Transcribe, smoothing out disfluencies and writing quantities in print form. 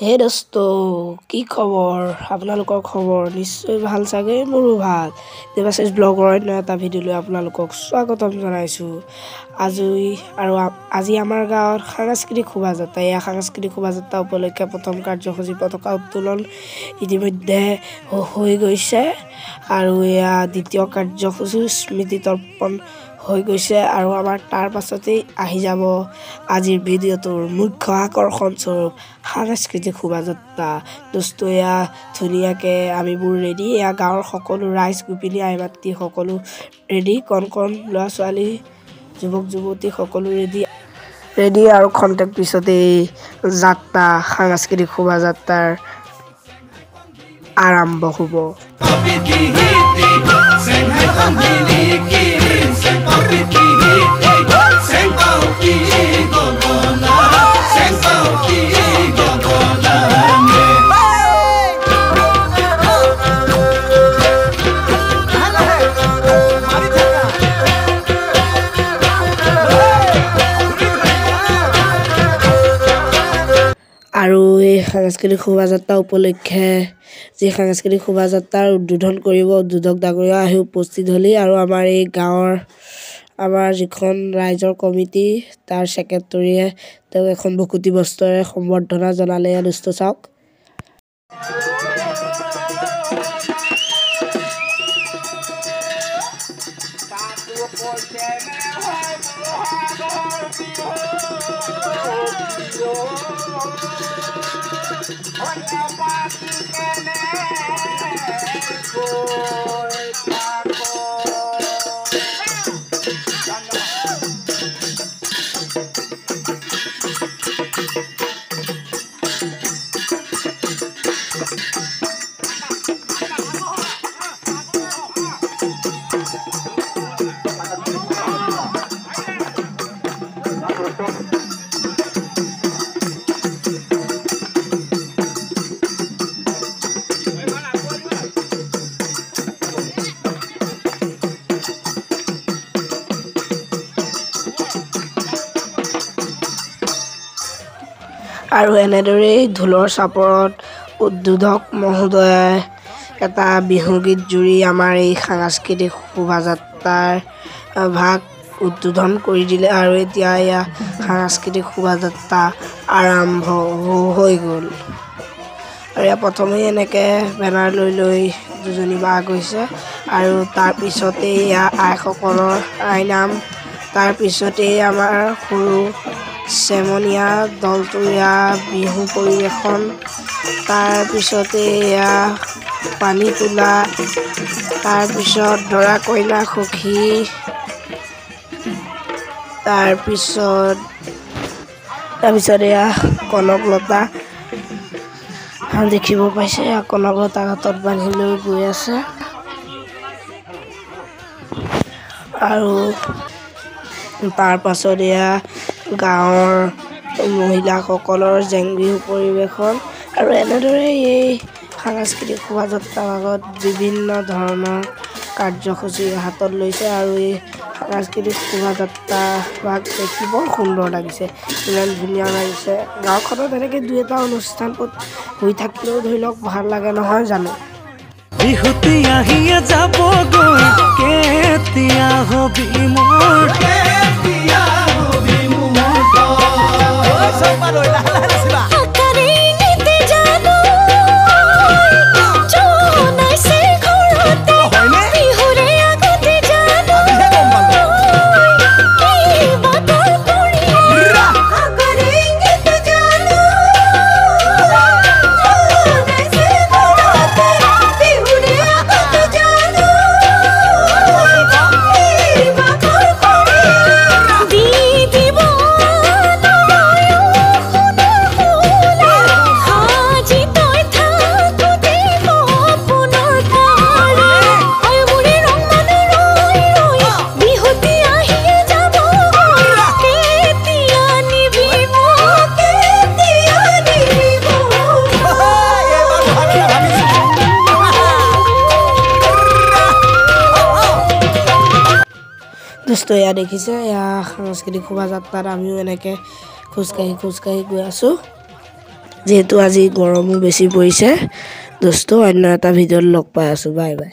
হে দোস্ত, কি খবৰ? আপোনালোকৰ খবৰ নিশ্চয় ভাল চাগে। মোৰো ভাল। দেৱাশিষ ব্লগৰ অন্য এটা ভিডিঅ'লৈ আপোনালোকক স্বাগতম জনাইছোঁ। আজি আমাৰ গাঁৱত সাংস্কৃতিক শোভাযাত্ৰা। এয়া সাংস্কৃতিক শোভাযাত্ৰা উপলক্ষে প্ৰথম কাৰ্যসূচী পতাকা উত্তোলন ইতিমধ্যে হৈ গৈছে আৰু এয়া দ্বিতীয় কাৰ্যসূচী স্মৃতি তৰ্পণ হৈ গৈছে আৰু আমাৰ তাৰ পাছতেই আহি যাব আজিৰ ভিডিঅ'টোৰ মুখ্য আকৰ্ষণ স্বৰূপ সাংস্কৃতিক শোভাযাত্ৰা। দোস্ত, এয়া ধুনীয়াকৈ আমিবোৰ ৰেডি। এয়া গাঁৱৰ সকলো ৰাইজ গোপিনী আই মাতৃ সকলো ৰেডি। কণ কণ ল'ৰা ছোৱালী যুৱক যুৱতী সকলো ৰেডি আৰু খন্তেক পিছতেই যাত্ৰা সাংস্কৃতিক শোভাযাত্ৰাৰ আৰম্ভ হ'ব। আৰু এই সাংস্কৃতিক শোভাযাত্ৰা উপলক্ষে যি সাংস্কৃতিক শোভাযাত্ৰাৰ উদ্বোধন কৰিব উদ্বোধক ডাঙৰীয়া আহি উপস্থিত হ'লেই আৰু আমাৰ এই গাঁৱৰ যিখন ৰাইজৰ কমিটি তাৰ ছেক্ৰেটৰীয়ে তেওঁক এখন ভকুতি বস্ত্ৰৰে সম্বৰ্ধনা জনালে। দোস্ত চাওক। আৰু এনেদৰেই ঢোলৰ চাপৰত উদ্বোধক মহোদয়ে এটা বিহুগীত জুৰি আমাৰ এই সাংস্কৃতিক শোভাযাত্ৰাৰ ভাগ উদ্বোধন কৰি দিলে আৰু এতিয়া এয়া সাংস্কৃতিক শোভাযাত্ৰা আৰম্ভ হৈ গ'ল। আৰু এয়া প্ৰথমেই এনেকৈ বেনাৰ লৈ দুজনী বা গৈছে আৰু তাৰপিছতেই এয়া আইসকলৰ আইনাম, তাৰপিছতেই আমাৰ সৰু চেমনীয়া দলটো এয়া বিহু পৰিৱেশন, তাৰপিছতে এয়া পানী তোলা, তাৰপিছত দৰা কইনা সখী, তাৰপিছত এয়া কনকলতা দেখিব পাইছে। কনকলতা হাতত বান্ধি লৈ গৈ আছে আৰু তাৰ পাছত এয়া গাঁৱৰ মহিলাসকলৰ জেং বিহু পৰিৱেশন আৰু এনেদৰে এই সাংস্কৃতিক শোভাযাত্ৰা ভাগত বিভিন্ন ধৰণৰ কাৰ্যসূচী হাতত লৈছে আৰু এই সাংস্কৃতিক শোভাযাত্ৰা ভাগ দেখি বৰ সুন্দৰ লাগিছে, ইমান ধুনীয়া লাগিছে। গাঁওখনত এনেকৈ দুই এটা অনুষ্ঠান হৈ থাকিলেও ধৰি লওক ভাল লাগে নহয় জানো। বিহুতি আহিয়ে যাব গৈ কেতিয়া হবি মোৰ দোস্ত, এয়া দেখিছে, এয়া সাংস্কৃতিক শোভাযাত্ৰাত আমিও এনেকৈ খোজকাঢ়ি গৈ আছোঁ যিহেতু আজি গৰমো বেছি পৰিছে দোস্ত অন্য এটা ভিডিঅ'ত লগ পাই আছোঁ বাই বাই